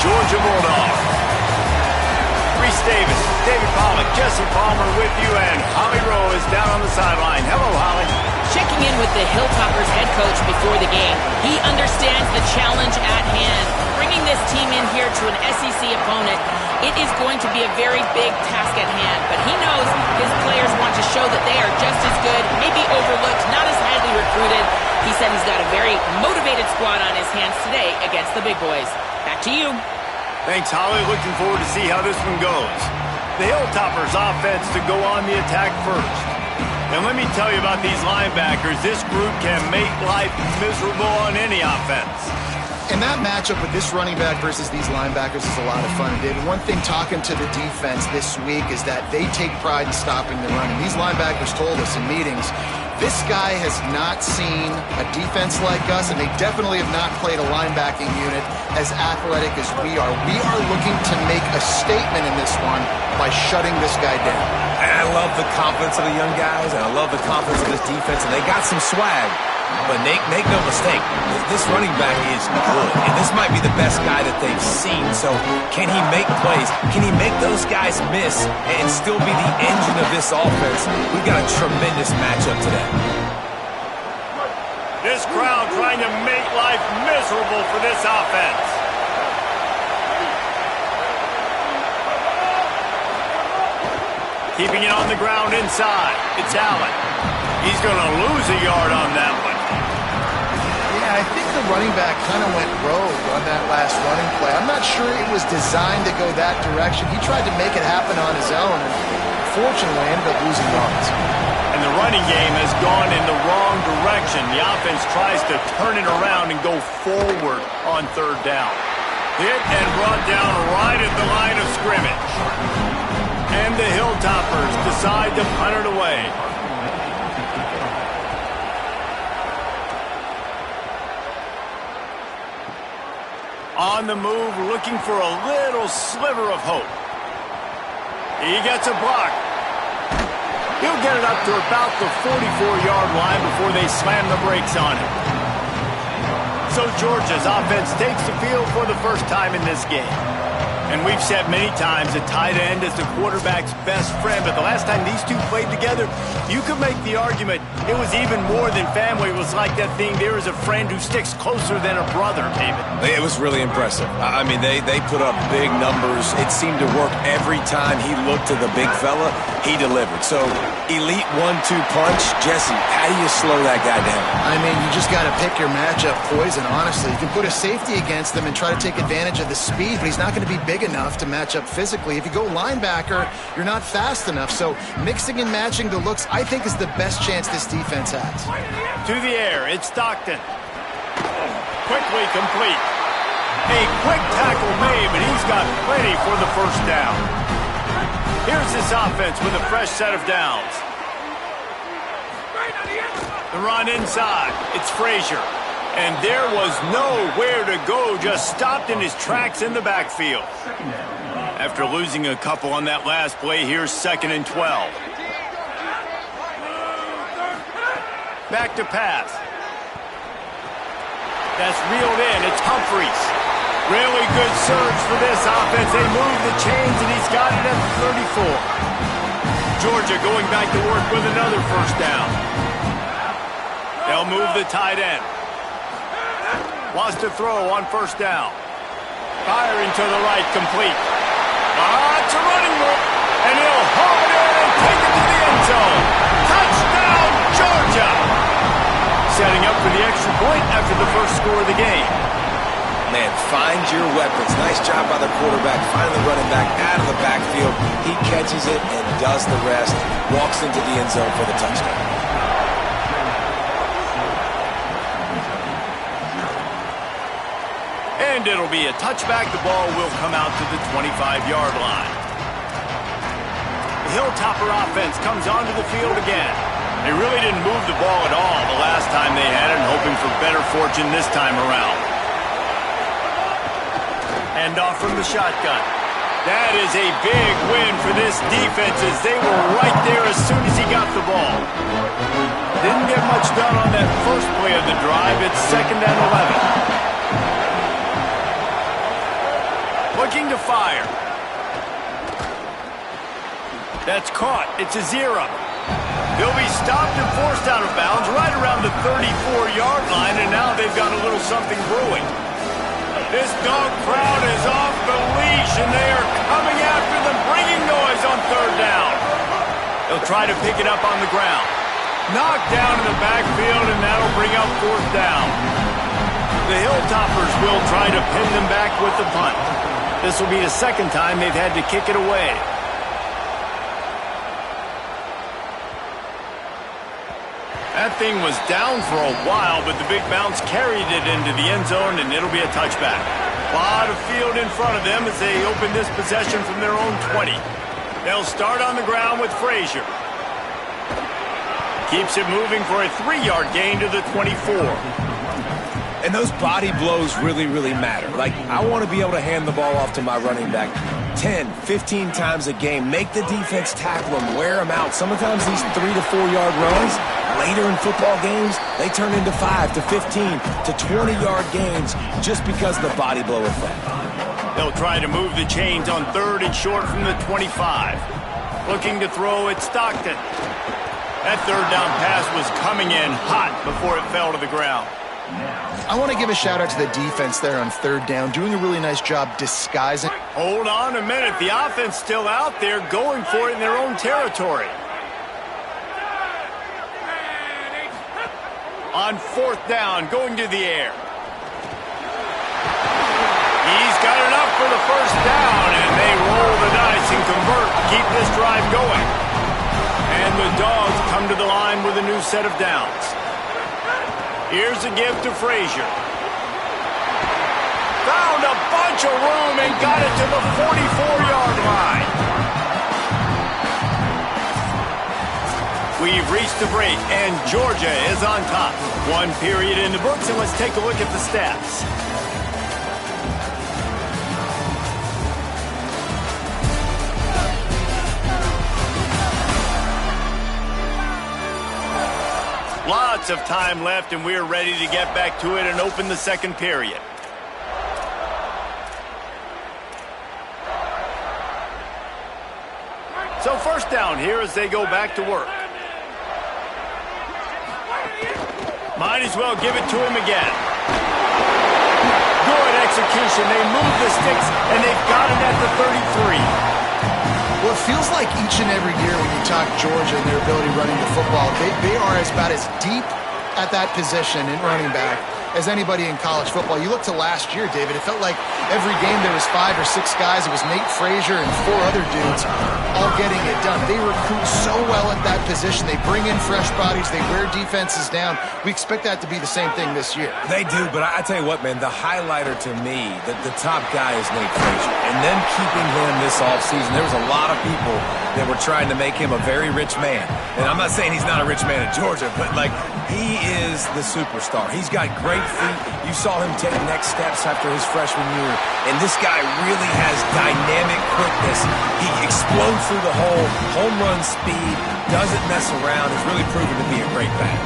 Georgia Bulldogs. Reese Davis, David Pollock, Jesse Palmer with you, and Holly Rowe is down on the sideline. Hello, Holly. Checking in with the Hilltoppers head coach before the game. He understands the challenge at hand. Bringing this team in here to an SEC opponent, it is going to be a very big task at hand. But he knows his players want to show that they are just as good, maybe overlooked, not as highly recruited. He said he's got a very motivated squad on his hands today against the big boys. Back to you. Thanks, Holly. Looking forward to see how this one goes. The Hilltoppers offense to go on the attack first. And let me tell you about these linebackers. This group can make life miserable on any offense. And that matchup with this running back versus these linebackers is a lot of fun. David, one thing talking to the defense this week is that they take pride in stopping the run. And these linebackers told us in meetings, this guy has not seen a defense like us, and they definitely have not played a linebacking unit as athletic as we are. We are looking to make a statement in this one by shutting this guy down. And I love the confidence of the young guys, and I love the confidence of this defense, and they got some swag. But make no mistake, this running back is good, and this might be the best guy that they've seen. So can he make plays? Can he make those guys miss and still be the engine of this offense? We've got a tremendous matchup today. This crowd trying to make life miserable for this offense. Keeping it on the ground inside. It's Allen. He's going to lose a yard on that one. Yeah, I think the running back kind of went rogue on that last running play. I'm not sure it was designed to go that direction. He tried to make it happen on his own, and fortunately ended up losing yards. And the running game has gone in the wrong direction. The offense tries to turn it around and go forward on third down. Hit and brought down right at the line of scrimmage. And the Hilltoppers decide to punt it away. On the move, looking for a little sliver of hope. He gets a block. He'll get it up to about the 44-yard line before they slam the brakes on him. So Georgia's offense takes the field for the first time in this game. And we've said many times a tight end is the quarterback's best friend, but the last time these two played together, you could make the argument it was even more than family. It was like that thing, there is a friend who sticks closer than a brother, David. It was really impressive. I mean, they put up big numbers. It seemed to work every time he looked to the big fella. He delivered. So, elite 1-2 punch. Jesse, how do you slow that guy down? I mean, you just got to pick your matchup poison, honestly. You can put a safety against him and try to take advantage of the speed, but he's not going to be big enough to match up physically. If you go linebacker, you're not fast enough. So mixing and matching the looks, I think, is the best chance this defense has. To the air, it's Stockton. Quickly complete. A quick tackle made, but he's got plenty for the first down. Here's this offense with a fresh set of downs. The run inside. It's Frazier. And there was nowhere to go, just stopped in his tracks in the backfield. After losing a couple on that last play, here's 2nd and 12. Back to pass. That's reeled in. It's Humphreys. Really good surge for this offense. They move the chains, and he's got it at the 34. Georgia going back to work with another first down. They'll move the tight end. Wants to throw on first down. Firing to the right, complete. It's a running move. And he'll haul it in and take it to the end zone. Touchdown, Georgia! Setting up for the extra point after the first score of the game. Man, find your weapons. Nice job by the quarterback. Finally running back out of the backfield. He catches it and does the rest. Walks into the end zone for the touchdown. And it'll be a touchback. The ball will come out to the 25-yard line. The Hilltopper offense comes onto the field again. They really didn't move the ball at all the last time they had it, and hoping for better fortune this time around. Hand off from the shotgun. That is a big win for this defense, as they were right there as soon as he got the ball. Didn't get much done on that first play of the drive. It's 2nd and 11. looking to fire. That's caught. It's a 0. He'll be stopped and forced out of bounds right around the 34-yard line, and now they've got a little something brewing. This dog crowd is off the leash, and they are coming after them, bringing noise on 3rd down. They'll try to pick it up on the ground. Knocked down in the backfield, and that'll bring up 4th down. The Hilltoppers will try to pin them back with the punt. This will be the 2nd time they've had to kick it away. That thing was down for a while, but the big bounce carried it into the end zone, and it'll be a touchback. A lot of field in front of them as they open this possession from their own 20. They'll start on the ground with Frazier. Keeps it moving for a 3-yard gain to the 24. And those body blows really, really matter. Like, I want to be able to hand the ball off to my running back 10, 15 times a game. Make the defense tackle them, wear them out. Sometimes these 3 to 4 yard runs, later in football games, they turn into 5 to 15 to 20-yard gains just because of the body blow effect. They'll try to move the chains on 3rd and short from the 25. Looking to throw at Stockton. That 3rd down pass was coming in hot before it fell to the ground. I want to give a shout out to the defense there on 3rd down, doing a really nice job disguising. Hold on a minute. The offense still out there going for it in their own territory. On 4th down, going to the air. He's got enough for the 1st down, and they roll the dice and convert, keep this drive going. And the Dogs come to the line with a new set of downs. Here's a give to Frazier. Found a bunch of room and got it to the 44-yard line. We've reached the break, and Georgia is on top. 1 period in the books, and let's take a look at the stats. Lots of time left, and we're ready to get back to it and open the 2nd period. So 1st down here as they go back to work. Might as well give it to him again. Good execution. They move the sticks, and they've got it at the 33. Well, it feels like each and every year when you talk Georgia and their ability running the football, they are about as deep at that position in running back as anybody in college football. You look to last year, David, it felt like every game there was 5 or 6 guys. It was Nate Frazier and 4 other dudes all getting it done. They recruit so well at that position. They bring in fresh bodies. They wear defenses down. We expect that to be the same thing this year. They do, but I tell you what, man, the highlighter to me, the top guy is Nate Frazier. And them keeping him this offseason, there was a lot of people that were trying to make him a very rich man. And I'm not saying he's not a rich man in Georgia, but, like, he is the superstar. He's got great feet. You saw him take next steps after his freshman year. And this guy really has dynamic quickness. He explodes through the hole, home run speed, doesn't mess around. Has really proven to be a great back.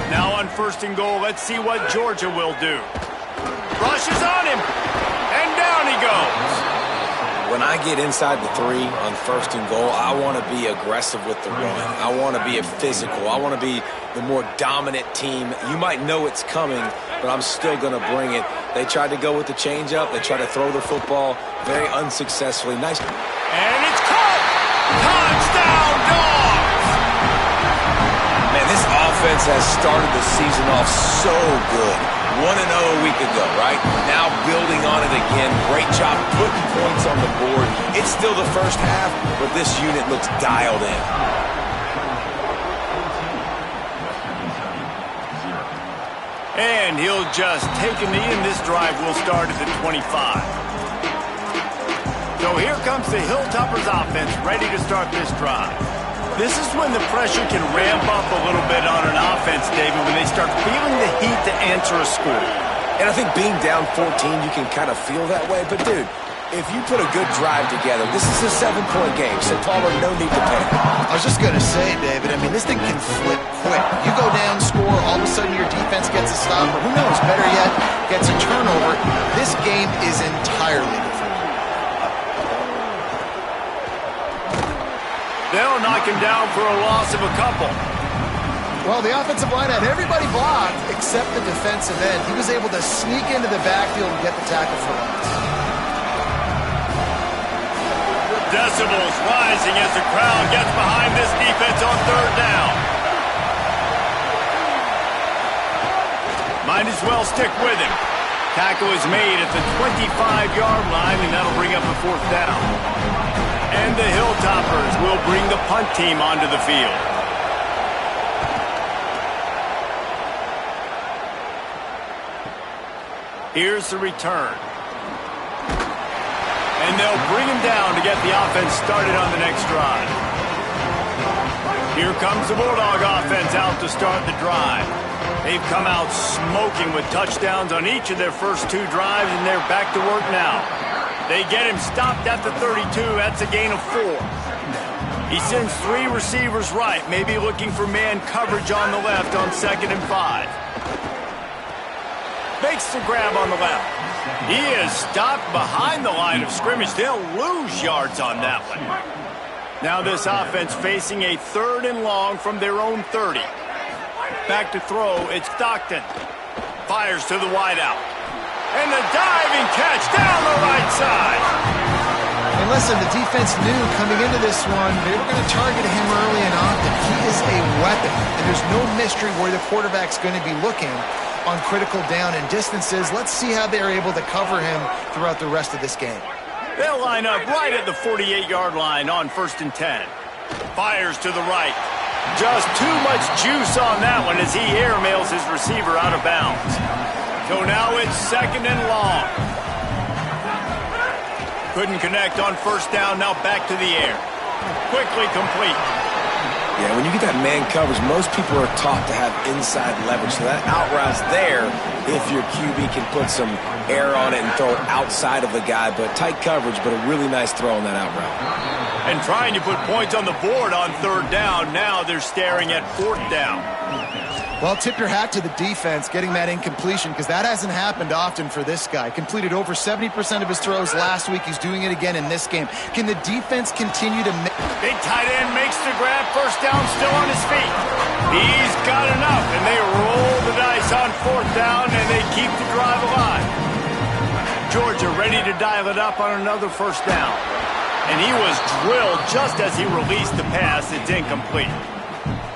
Now on 1st and goal, let's see what Georgia will do. Rushes on him, and down he goes. When I get inside the 3 on 1st and goal, I want to be aggressive with the run. I want to be a physical. I want to be the more dominant team. You might know it's coming, but I'm still going to bring it. They tried to go with the changeup. They tried to throw the football very unsuccessfully. Nice. And it's caught! Touchdown, Dogs! Man, this offense has started the season off so good. 1-0 a week ago, right? Now building on it again. Great job putting points on the board. It's still the 1st half, but this unit looks dialed in. And he'll just take a knee, and this drive will start at the 25. So here comes the Hilltoppers offense, ready to start this drive. This is when the pressure can ramp up a little bit on an offense, David, when they start feeling the heat to answer a score. And I think being down 14, you can kind of feel that way. But, dude, if you put a good drive together, this is a 7-point game, so Palmer, no need to panic. I was just going to say, David, I mean, this thing can flip quick. You go down, score, all of a sudden your defense gets a stop, or who knows, better yet, gets a turnover. This game is entirely different. they'll knock him down for a loss of a couple. Well, the offensive line had everybody blocked except the defensive end. He was able to sneak into the backfield and get the tackle for loss. Decibels rising as the crowd gets behind this defense on third down. Might as well stick with him. Tackle is made at the 25-yard line, and that'll bring up a fourth down. And the Hilltoppers will bring the punt team onto the field. Here's the return. And they'll bring him down to get the offense started on the next drive. Here comes the Bulldog offense out to start the drive. They've come out smoking with touchdowns on each of their first two drives, and they're back to work now. They get him stopped at the 32. That's a gain of 4. He sends 3 receivers right, maybe looking for man coverage on the left on 2nd and 5. Makes the grab on the left. He is stopped behind the line of scrimmage. They'll lose yards on that one. Now this offense facing a 3rd and long from their own 30. Back to throw, it's Stockton. Fires to the wideout. And the diving catch down the right side. And listen, the defense knew coming into this one, they were going to target him early and often. He is a weapon, and there's no mystery where the quarterback's going to be looking on critical down and distances. Let's see how they're able to cover him throughout the rest of this game. They'll line up right at the 48-yard line on 1st and 10. Fires to the right. Just too much juice on that one as he airmails his receiver out of bounds. So now it's 2nd and long. Couldn't connect on 1st down, now back to the air. Quickly complete. Yeah, when you get that man coverage, most people are taught to have inside leverage. So that out route's there if your QB can put some air on it and throw it outside of the guy. But tight coverage, but a really nice throw on that out route. And trying to put points on the board on 3rd down. Now they're staring at 4th down. Well, tip your hat to the defense getting that incompletion, because that hasn't happened often for this guy. Completed over 70% of his throws last week. He's doing it again in this game. Can the defense continue to... Big tight end makes the grab. 1st down, still on his feet. He's got enough, and they roll the dice on 4th down, and they keep the drive alive. Georgia ready to dial it up on another 1st down. And he was drilled just as he released the pass. It's incomplete.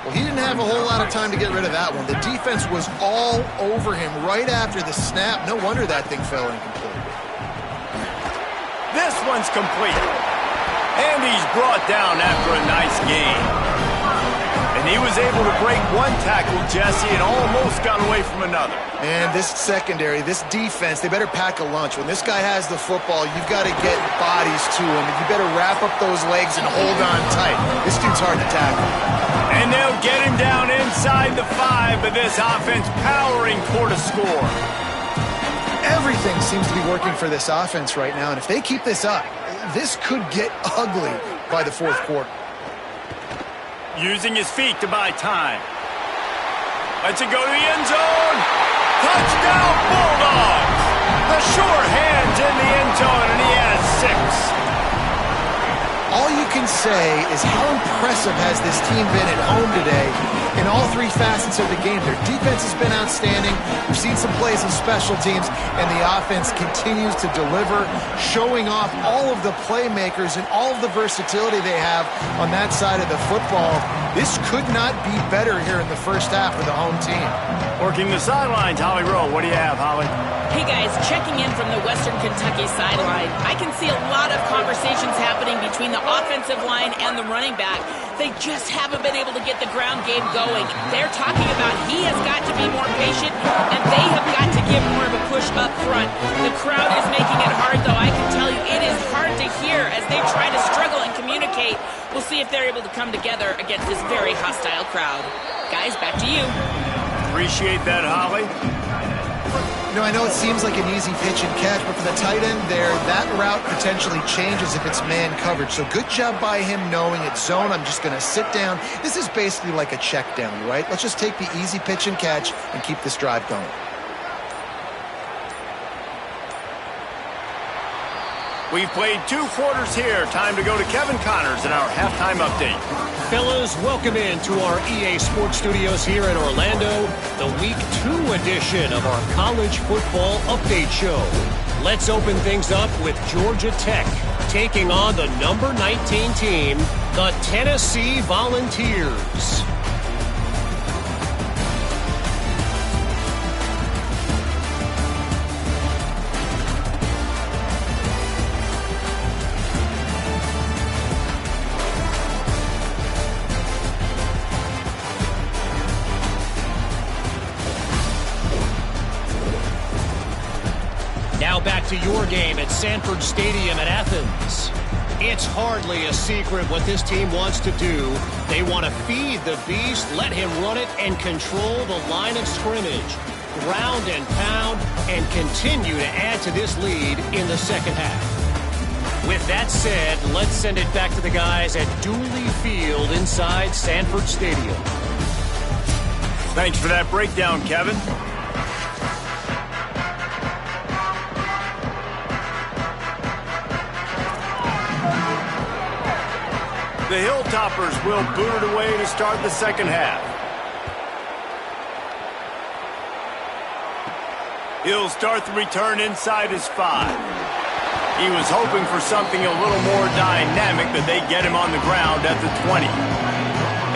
Well, he didn't have a whole lot of time to get rid of that one. The defense was all over him right after the snap. No wonder that thing fell incomplete. This one's complete. And he's brought down after a nice gain. And he was able to break one tackle, Jesse, and almost got away from another. And this secondary, this defense, they better pack a lunch. When this guy has the football, you've got to get bodies to him. And you better wrap up those legs and hold on tight. This dude's hard to tackle. And they'll get him down inside the 5, but this offense powering toward a score. Everything seems to be working for this offense right now, and if they keep this up, this could get ugly by the 4th quarter. Using his feet to buy time. Lets it go to the end zone. Touchdown, Bulldogs! The sure hands in the end zone, and he has 6. All you can say is how impressive has this team been at home today in all 3 facets of the game. Their defense has been outstanding. We've seen some plays in special teams, and the offense continues to deliver, showing off all of the playmakers and all of the versatility they have on that side of the football. This could not be better here in the first half for the home team. Working the sidelines, Holly Rowe. What do you have, Holly? Hey guys, checking in from the Western Kentucky sideline. I can see a lot of conversations happening between the offensive line and the running back. They just haven't been able to get the ground game going. They're talking about he has got to be more patient, and they have got to give more of a push up front. The crowd is making it hard, though. I can tell you it is hard to hear as they try to struggle and communicate. We'll see if they're able to come together against this very hostile crowd. Guys, back to you. Appreciate that, Holly. You know, I know it seems like an easy pitch and catch, but for the tight end there, that route potentially changes if it's man coverage. So good job by him knowing it's zone. I'm just going to sit down. This is basically like a check down, right? Let's just take the easy pitch and catch and keep this drive going. We've played 2 quarters here. Time to go to Kevin Connors in our halftime update. Fellas, welcome in to our EA Sports Studios here in Orlando, the Week 2 edition of our College Football Update Show. Let's open things up with Georgia Tech taking on the number 19 team, the Tennessee Volunteers. Now back to your game at Sanford Stadium at Athens. It's hardly a secret what this team wants to do. They want to feed the beast, let him run it, and control the line of scrimmage. Ground and pound, and continue to add to this lead in the second half. With that said, let's send it back to the guys at Dooley Field inside Sanford Stadium. Thanks for that breakdown, Kevin. The Hilltoppers will boot it away to start the second half. He'll start the return inside his 5. He was hoping for something a little more dynamic, but they get him on the ground at the 20.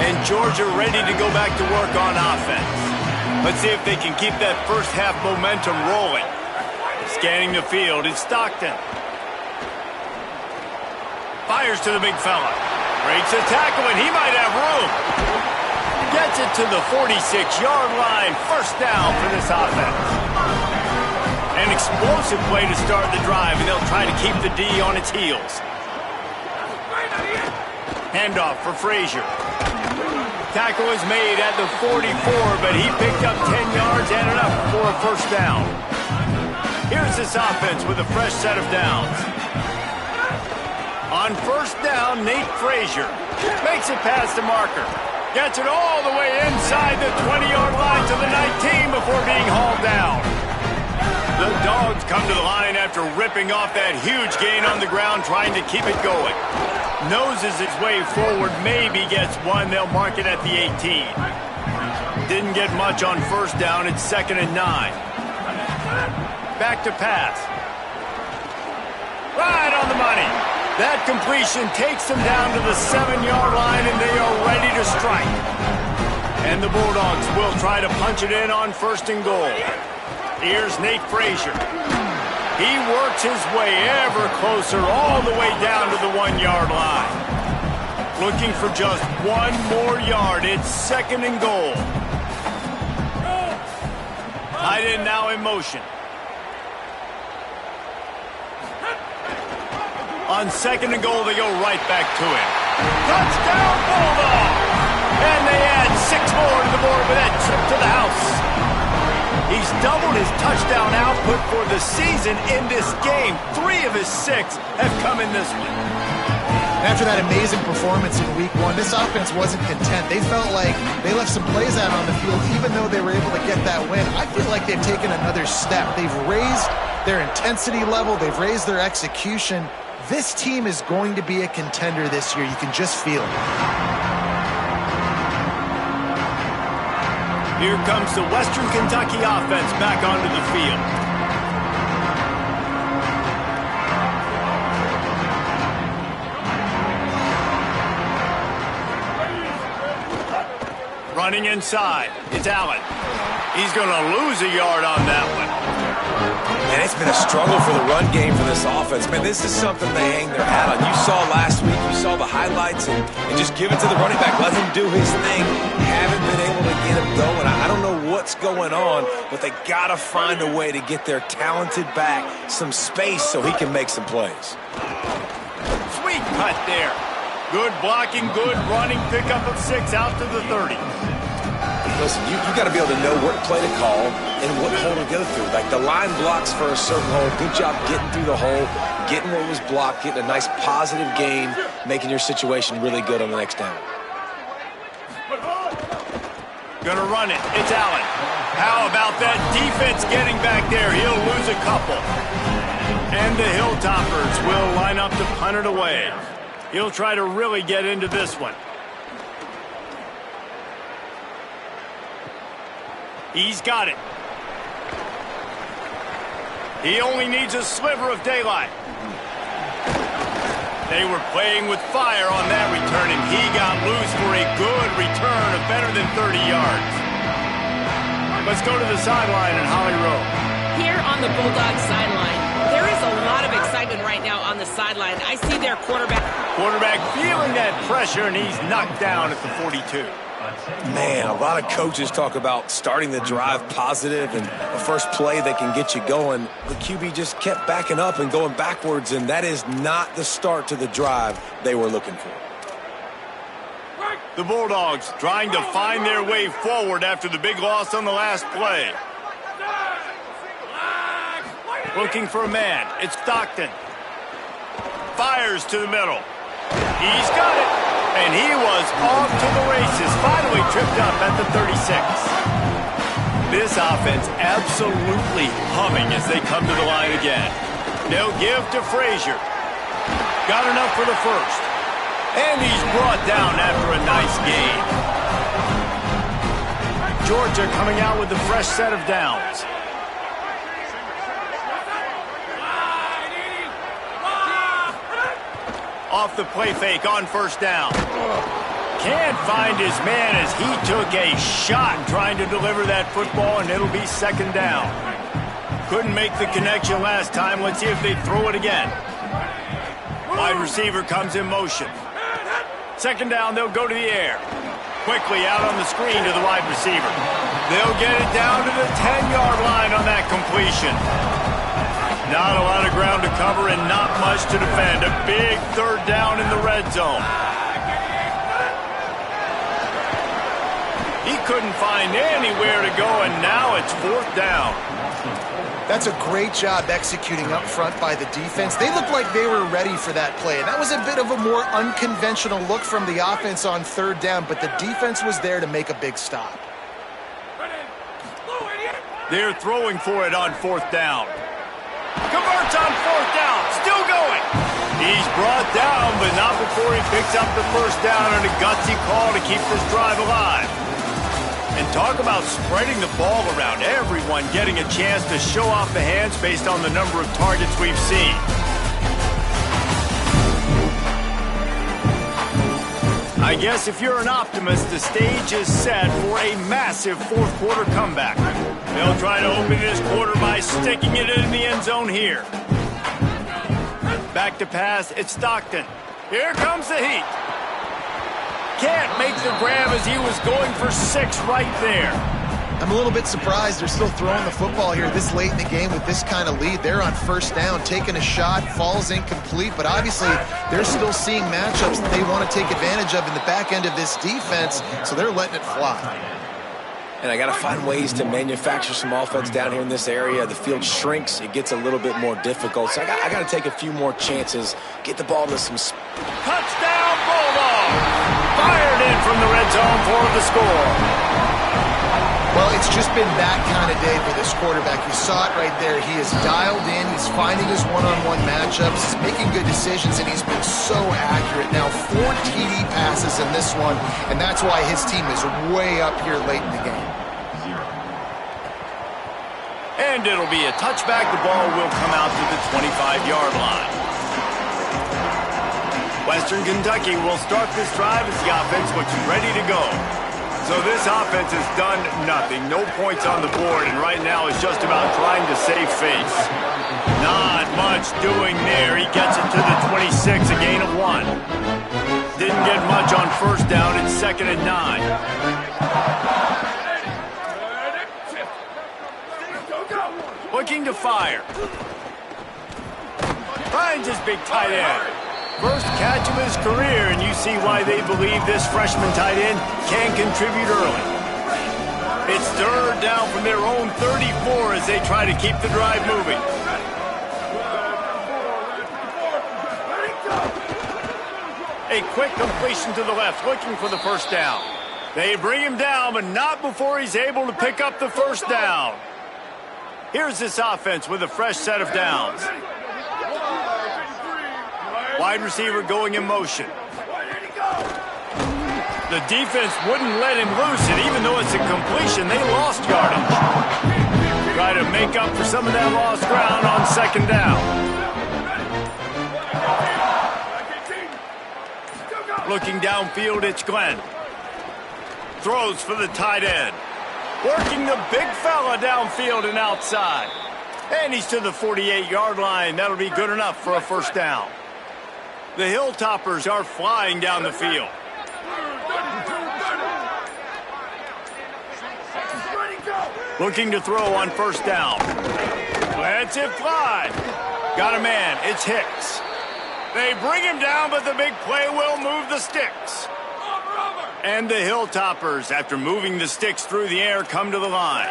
And Georgia ready to go back to work on offense. Let's see if they can keep that first half momentum rolling. Scanning the field, it's Stockton. Fires to the big fella. Breaks a tackle, and he might have room. Gets it to the 46-yard line. First down for this offense. An explosive play to start the drive, and they'll try to keep the D on its heels. Handoff for Frazier. Tackle is made at the 44, but he picked up 10 yards and enough for a first down. Here's this offense with a fresh set of downs. On first down, Nate Frazier makes it past the marker. Gets it all the way inside the 20-yard line to the 19 before being hauled down. The Dogs come to the line after ripping off that huge gain on the ground, trying to keep it going. Noses his way forward, maybe gets one. They'll mark it at the 18. Didn't get much on first down. It's 2nd and 9. Back to pass. Right on the money. That completion takes them down to the 7-yard line, and they are ready to strike. And the Bulldogs will try to punch it in on 1st and goal. Here's Nate Frazier. He works his way ever closer all the way down to the 1-yard line. Looking for just one more yard. It's 2nd and goal. Tight end now in motion. On 2nd and goal, they go right back to him. Touchdown, Bulldogs! And they add 6 more to the board with that trip to the house. He's doubled his touchdown output for the season in this game. 3 of his 6 have come in this one. After that amazing performance in Week 1, this offense wasn't content. They felt like they left some plays out on the field, even though they were able to get that win. I feel like they've taken another step. They've raised their intensity level. They've raised their execution. This team is going to be a contender this year. You can just feel it. Here comes the Western Kentucky offense back onto the field. Running inside, it's Allen. He's going to lose a yard on that one. Man, it's been a struggle for the run game for this offense. Man, this is something they hang their hat on. You saw last week, you saw the highlights, and just give it to the running back. Let him do his thing. Haven't been able to get him going. I don't know what's going on, but they got to find a way to get their talented back some space so he can make some plays. Sweet cut there. Good blocking, good running, pickup of 6 out to the 30. Listen, you got to be able to know what play to call and what hole to go through. Like the line blocks for a certain hole. Good job getting through the hole, getting what was blocked, getting a nice positive gain, making your situation really good on the next down. Gonna run it. It's Allen. How about that defense getting back there? He'll lose a couple. And the Hilltoppers will line up to punt it away. He'll try to really get into this one. He's got it. He only needs a sliver of daylight. They were playing with fire on that return, and he got loose for a good return of better than 30 yards. Let's go to the sideline in Holly Rowe. Here on the Bulldogs sideline, there is a lot of excitement right now on the sideline. I see their quarterback Feeling that pressure, and he's knocked down at the 42. Man, a lot of coaches talk about starting the drive positive and the first play that can get you going. The QB just kept backing up and going backwards, and that is not the start to the drive they were looking for. The Bulldogs trying to find their way forward after the big loss on the last play. Looking for a man. It's Stockton. Fires to the middle. He's got it. And he was off to the races. Finally tripped up at the 36. This offense absolutely humming as they come to the line again. They'll give to Frazier. Got enough for the first. And he's brought down after a nice gain. Georgia coming out with a fresh set of downs. Off the play fake on first down. Can't find his man as he took a shot trying to deliver that football, and it'll be second down. Couldn't make the connection last time. Let's see if they throw it again. Wide receiver comes in motion. Second down, they'll go to the air. Quickly out on the screen to the wide receiver. They'll get it down to the 10-yard line on that completion. Not a lot of ground to cover and not much to defend. A big third down in the red zone. He couldn't find anywhere to go, and now it's fourth down. That's a great job executing up front by the defense. They looked like they were ready for that play. And that was a bit of a more unconventional look from the offense on third down, but the defense was there to make a big stop. They're throwing for it on fourth down. Converts on fourth down. Still going. He's brought down, but not before he picks up the first down on a gutsy call to keep this drive alive. And talk about spreading the ball around. Everyone getting a chance to show off the hands based on the number of targets we've seen. I guess if you're an optimist, the stage is set for a massive fourth quarter comeback. They'll try to open this quarter by sticking it in the end zone here. Back to pass, it's Stockton. Here comes the heat. Can't make the grab as he was going for 6 right there. I'm a little bit surprised they're still throwing the football here this late in the game with this kind of lead. They're on first down, taking a shot, falls incomplete, but obviously they're still seeing matchups that they want to take advantage of in the back end of this defense, so they're letting it fly. And I got to find ways to manufacture some offense down here in this area. The field shrinks. It gets a little bit more difficult. So I got to take a few more chances, get the ball to some... Touchdown, Bulldogs! Fired in from the red zone for the score. Well, it's just been that kind of day for this quarterback. You saw it right there. He is dialed in. He's finding his one-on-one matchups. He's making good decisions, and he's been so accurate. Now, 4 TD passes in this one, and that's why his team is way up here late in the game. And it'll be a touchback. The ball will come out to the 25-yard line. Western Kentucky will start this drive as the offense looks ready to go. So this offense has done nothing. No points on the board, and right now it's just about trying to save face. Not much doing there. He gets it to the 26, a gain of 1. Didn't get much on first down. It's 2nd and 9. Looking to fire. Finds his big tight end. First catch of his career, and you see why they believe this freshman tight end can contribute early. It's third down from their own 34 as they try to keep the drive moving. A quick completion to the left, looking for the first down. They bring him down, but not before he's able to pick up the first down. Here's this offense with a fresh set of downs. Wide receiver going in motion. The defense wouldn't let him loose, and even though it's a completion, they lost yardage. Try to make up for some of that lost ground on second down. Looking downfield, it's Glenn. Throws for the tight end. Working the big fella downfield and outside. And he's to the 48-yard line. That'll be good enough for a first down. The Hilltoppers are flying down the field. Looking to throw on first down. Lets it fly. Got a man. It's Hicks. They bring him down, but the big play will move the sticks. And the Hilltoppers, after moving the sticks through the air, come to the line.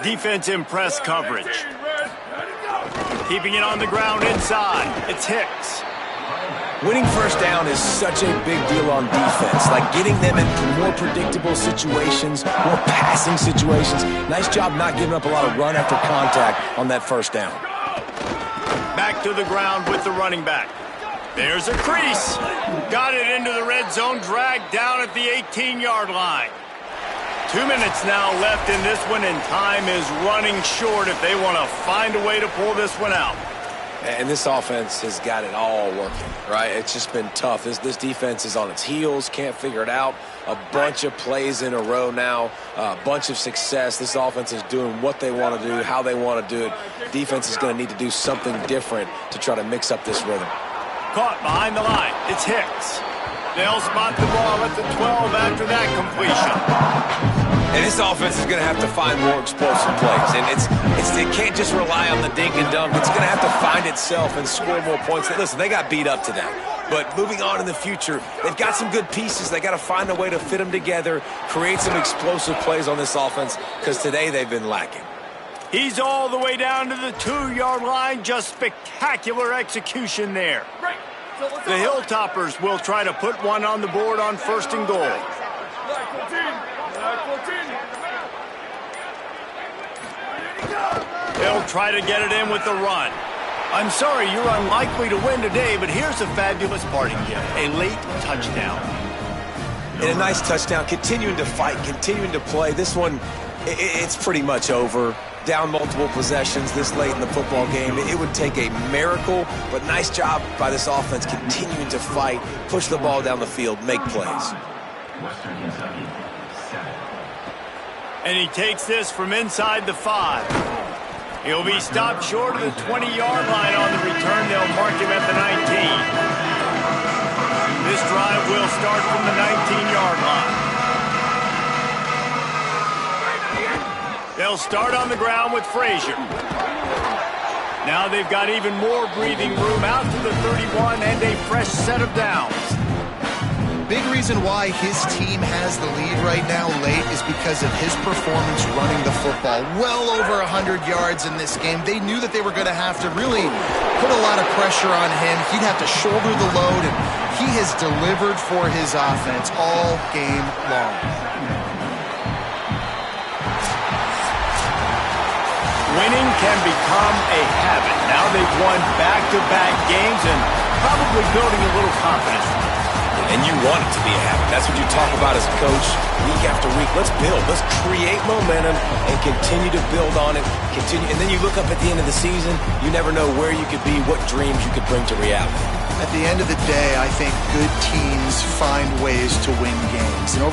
Defense in press coverage. Keeping it on the ground inside. It's Hicks. Winning first down is such a big deal on defense, like getting them into more predictable situations, more passing situations. Nice job not giving up a lot of run after contact on that first down. Back to the ground with the running back. There's a crease. Got it into the red zone, dragged down at the 18-yard line. 2 minutes now left in this one, and time is running short if they want to find a way to pull this one out. And this offense has got it all working, right? It's just been tough. This defense is on its heels, can't figure it out. A bunch of plays in a row now, a bunch of success. This offense is doing what they want to do, how they want to do it. Defense is going to need to do something different to try to mix up this rhythm. Caught behind the line. It's Hicks. They'll spot the ball at the 12 after that completion. And this offense is going to have to find more explosive plays. And it can't just rely on the dink and dunk. It's going to have to find itself and score more points. Listen, they got beat up today. But moving on in the future, they've got some good pieces. They got to find a way to fit them together, create some explosive plays on this offense, because today they've been lacking. He's all the way down to the 2-yard line. Just spectacular execution there. The Hilltoppers will try to put one on the board on first and goal. They'll try to get it in with the run. I'm sorry, you're unlikely to win today, but here's a fabulous parting gift. A late touchdown. And a nice touchdown, continuing to fight, continuing to play. This one, it's pretty much over. Down multiple possessions this late in the football game. It would take a miracle, but nice job by this offense continuing to fight, push the ball down the field, make plays. And he takes this from inside the 5. He'll be stopped short of the 20-yard line on the return. They'll mark him at the 19. This drive will start from the 19-yard line. They'll start on the ground with Frazier. Now they've got even more breathing room out to the 31 and a fresh set of downs. Big reason why his team has the lead right now late is because of his performance running the football. Well over 100 yards in this game. They knew that they were going to have to really put a lot of pressure on him. He'd have to shoulder the load, and he has delivered for his offense all game long. Winning can become a habit. Now they've won back-to-back games and probably building a little confidence. And you want it to be a habit. That's what you talk about as a coach week after week. Let's build. Let's create momentum and continue to build on it. Continue, and then you look up at the end of the season, you never know where you could be, what dreams you could bring to reality. At the end of the day, I think good teams find ways to win games. And over the